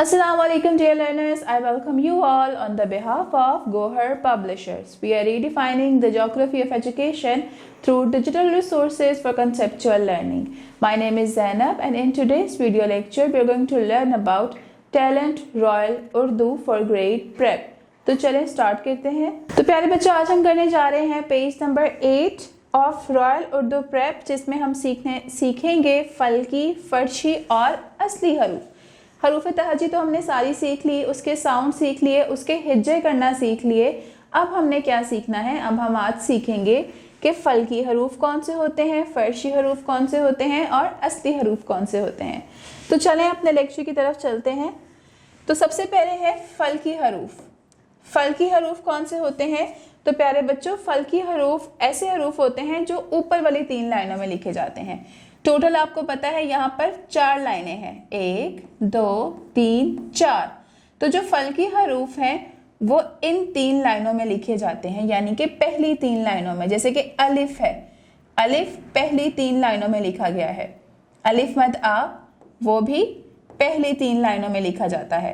Assalamualaikum dear learners, I welcome you all on the behalf of Gohar Publishers. We are redefining the geography of education through digital resources for conceptual learning. My name is Zainab and in today's video lecture we are going to learn about Talent Royal Urdu for Grade Prep. तो चलें start करते हैं। तो प्यारे बच्चों, आज हम करने जा रहे हैं page number 8 of royal Urdu prep, जिसमें हम सीखेंगे फल्की, फर्शी और असली हरूफ। हरूफ तहजी तो हमने सारी सीख ली, उसके साउंड सीख लिए, उसके हिज्जे करना सीख लिए। अब हमने क्या सीखना है? अब हम आज सीखेंगे कि फल्की हरूफ कौन से होते हैं, फर्शी हरूफ कौन से होते हैं और असली हरूफ कौन से होते हैं। तो चलें अपने लेक्चर की तरफ चलते हैं। तो सबसे पहले है फल्की हरूफ। फल्की हरूफ कौन से होते हैं? तो प्यारे बच्चों, फल्की हरूफ ऐसे हरूफ होते हैं जो ऊपर वाली 3 लाइनों में लिखे जाते हैं। टोटल आपको पता है यहाँ पर 4 लाइनें हैं, 1 2 3 4। तो जो फल्की हरूफ हैं वो इन 3 लाइनों में लिखे जाते हैं, यानी कि पहली 3 लाइनों में। जैसे कि अलिफ है, अलिफ पहली 3 लाइनों में लिखा गया है। अलिफ मद आ, वो भी पहली 3 लाइनों में लिखा जाता है।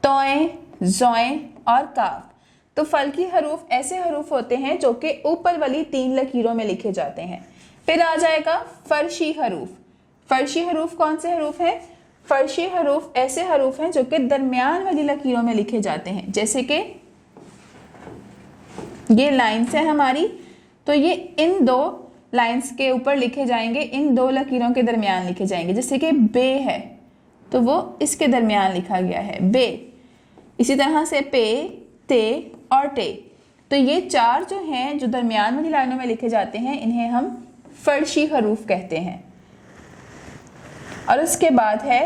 तोएं, जोएं और काफ। तो फल्की हरूफ ऐसे हरूफ होते हैं जो कि ऊपर वाली 3 लकीरों में लिखे जाते हैं। फिर आ जाएगा फर्शी हरूफ। फर्शी हरूफ कौन से हरूफ हैं? फर्शी हरूफ ऐसे हरूफ हैं जो कि दरमियान वाली लकीरों में लिखे जाते हैं। जैसे कि ये लाइन्स है हमारी, तो ये इन 2 लाइन्स के ऊपर लिखे जाएंगे, इन 2 लकीरों के दरमियान लिखे जाएंगे। जैसे कि बे है तो वो इसके दरमियान लिखा गया है, बे। इसी तरह से पे, ते और टे। तो ये 4 जो हैं जो दरमियान वाली लाइनों में लिखे जाते हैं, इन्हें हम फर्शी हरूफ कहते हैं। और उसके बाद है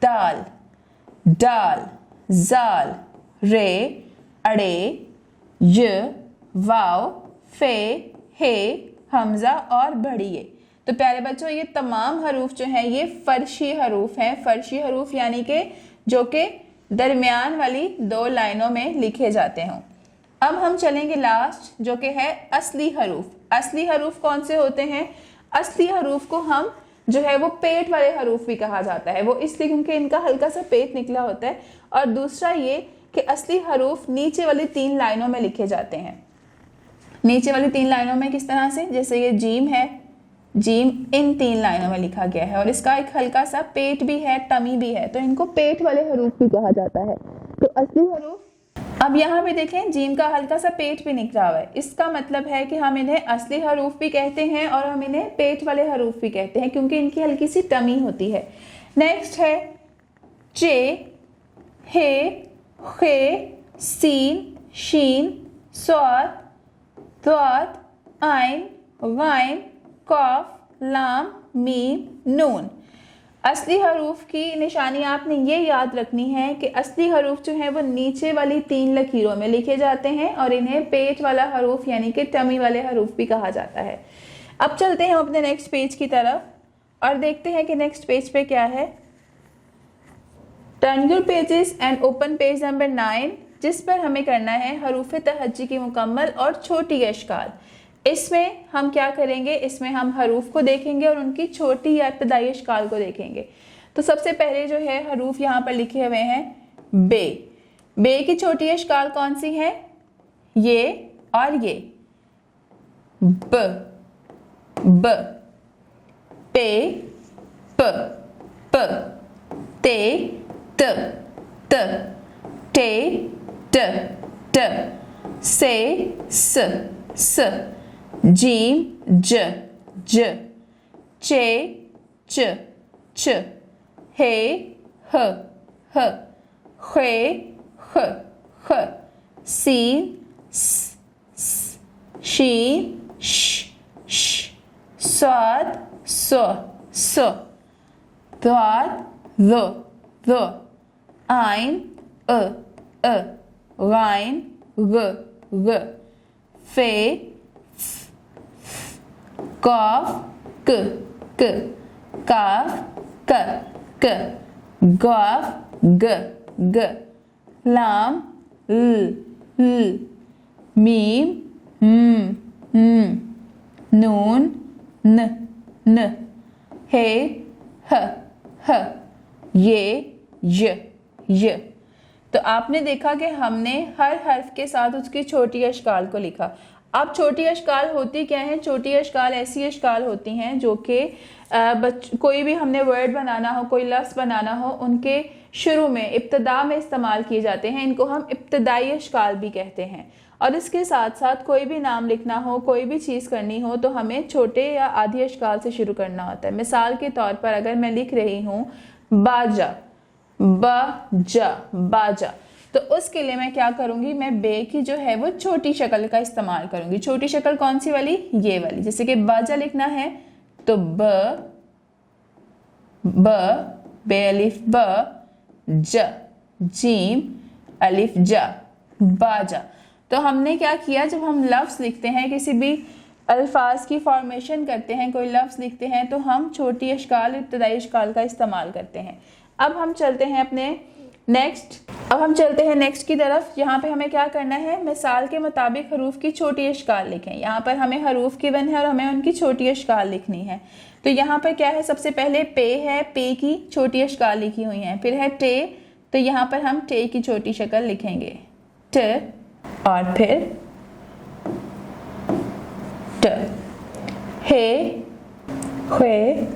दाल, डाल, जाल, रे, अड़े, य, वाव, फे, हे, हमजा और बड़िए। तो प्यारे बच्चों, ये तमाम हरूफ जो हैं ये फर्शी हरूफ हैं। फर्शी हरूफ यानी कि जो कि दरमियान वाली 2 लाइनों में लिखे जाते हों। अब हम चलेंगे लास्ट, जो कि है असली हरूफ। असली हरूफ कौन से होते हैं? असली हरूफ को हम जो है वो पेट वाले हरूफ भी कहा जाता है। वो इसलिए क्योंकि इनका हल्का सा पेट निकला होता है। और दूसरा ये कि असली हरूफ नीचे वाली 3 लाइनों में लिखे जाते हैं। नीचे वाली 3 लाइनों में किस तरह से? जैसे ये जीम है, जीम इन 3 लाइनों में लिखा गया है और इसका एक हल्का सा पेट भी है, टमी भी है, तो इनको पेट वाले हरूफ भी कहा जाता है। तो असली हरूफ, अब यहाँ पे देखें जीम का हल्का सा पेट भी निकला हुआ है, इसका मतलब है कि हम इन्हें असली हरूफ भी कहते हैं और हम इन्हें पेट वाले हरूफ भी कहते हैं, क्योंकि इनकी हल्की सी टमी होती है। नेक्स्ट है चे, हे, खे, सीन, शीन, स्वाद, द्वाद, आइन, वाइन, कॉफ, लाम, मीम, नून। असली हरूफ की निशानी आपने ये याद रखनी है कि असली हरूफ जो है वो नीचे वाली 3 लकीरों में लिखे जाते हैं और इन्हें पेट वाला हरूफ यानी कि टमी वाले हरूफ भी कहा जाता है। अब चलते हैं अपने नेक्स्ट पेज की तरफ और देखते हैं कि नेक्स्ट पेज पे क्या है। Turn your pages and open page number 9, जिस पर हमें करना है हरूफ तहज्जी की मुकम्मल और छोटी अशकाल। इसमें हम क्या करेंगे? इसमें हम हरूफ को देखेंगे और उनकी छोटी या इब्तदाई अशकाल को देखेंगे। तो सबसे पहले जो है हरूफ यहाँ पर लिखे हुए हैं बे। बे की छोटी अशकाल कौन सी है? ये और ये। ब, ब, पे, प, प, ते, त, त, टे, ट, ट, से, स, जीम, ज, ज, चे, च, च, हे, ह, ह, खे, ख, ख, सीन, स, शीन, श, स्वाद, स्व, द्वाद, व, आइन, अ, गाइन, ग, फे, कॉफ, क, काफ, क, गॉफ, ग, लाम, ल, मीम, नून, न, हे, ह, ये, य, य। तो आपने देखा कि हमने हर हर्फ के साथ उसकी छोटी अश्काल को लिखा। अब छोटी अश्काल होती क्या है? छोटी अश्काल ऐसी अश्काल होती हैं जो कि कोई भी हमने वर्ड बनाना हो, कोई लफ्ज़ बनाना हो, उनके शुरू में इब्तदा में इस्तेमाल किए जाते हैं। इनको हम इब्तदाई अश्काल भी कहते हैं। और इसके साथ साथ कोई भी नाम लिखना हो, कोई भी चीज़ करनी हो, तो हमें छोटे या आधी अश्काल से शुरू करना होता है। मिसाल के तौर पर अगर मैं लिख रही हूँ बाजा, बाजा, बाजा, तो उसके लिए मैं क्या करूंगी? मैं बे की जो है वो छोटी शक्ल का इस्तेमाल करूंगी। छोटी शक्ल कौन सी वाली? ये वाली। जैसे कि बाजा लिखना है तो ब, बे अलिफ ब, ज, जीम अलिफ जा, बाजा। तो हमने क्या किया? जब हम लफ्ज़ लिखते हैं, किसी भी अल्फाज की फॉर्मेशन करते हैं, कोई लफ्ज़ लिखते हैं, तो हम छोटी अश्काल, इब्तदाई अश्काल का इस्तेमाल करते हैं। अब हम चलते हैं नेक्स्ट की तरफ। यहाँ पे हमें क्या करना है? मिसाल के मुताबिक हरूफ की छोटी अश्काल लिखें। यहाँ पर हमें हरूफ गिवन है और हमें उनकी छोटी अश्काल लिखनी है। तो यहाँ पर क्या है? सबसे पहले पे है, पे की छोटी अश्काल लिखी हुई है। फिर है टे, तो यहाँ पर हम टे की छोटी शक्ल लिखेंगे ट, और फिर ट, हे, हुए,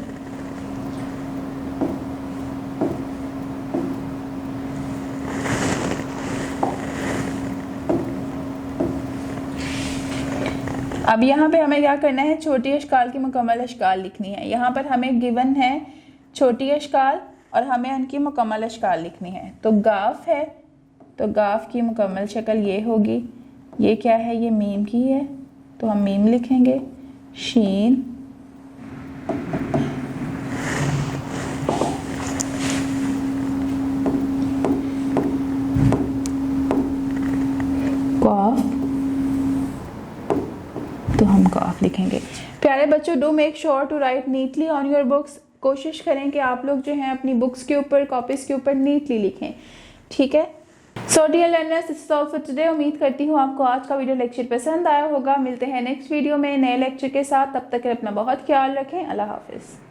अब यहाँ पे हमें क्या करना है? छोटी अश्काल की मुकम्मल अश्काल लिखनी है। यहाँ पर हमें गिवन है छोटी अश्काल और हमें उनकी मुकम्मल अश्काल लिखनी है। तो गाफ है, तो गाफ की मुकम्मल शक्ल ये होगी। ये क्या है? ये मीम की है, तो हम मीम लिखेंगे। शीन, काफ, तो हम काफ लिखेंगे। प्यारे बच्चों, do make sure to write neatly on your books. कोशिश करें कि आप लोग जो हैं अपनी बुक्स के ऊपर, कॉपीज के ऊपर नीटली लिखें, ठीक है? So dear learners, this is all for today. उम्मीद करती हूँ आपको आज का वीडियो लेक्चर पसंद आया होगा। मिलते हैं नेक्स्ट वीडियो में नए लेक्चर के साथ। तब तक अपना बहुत ख्याल रखें। अल्लाह हाफिज़।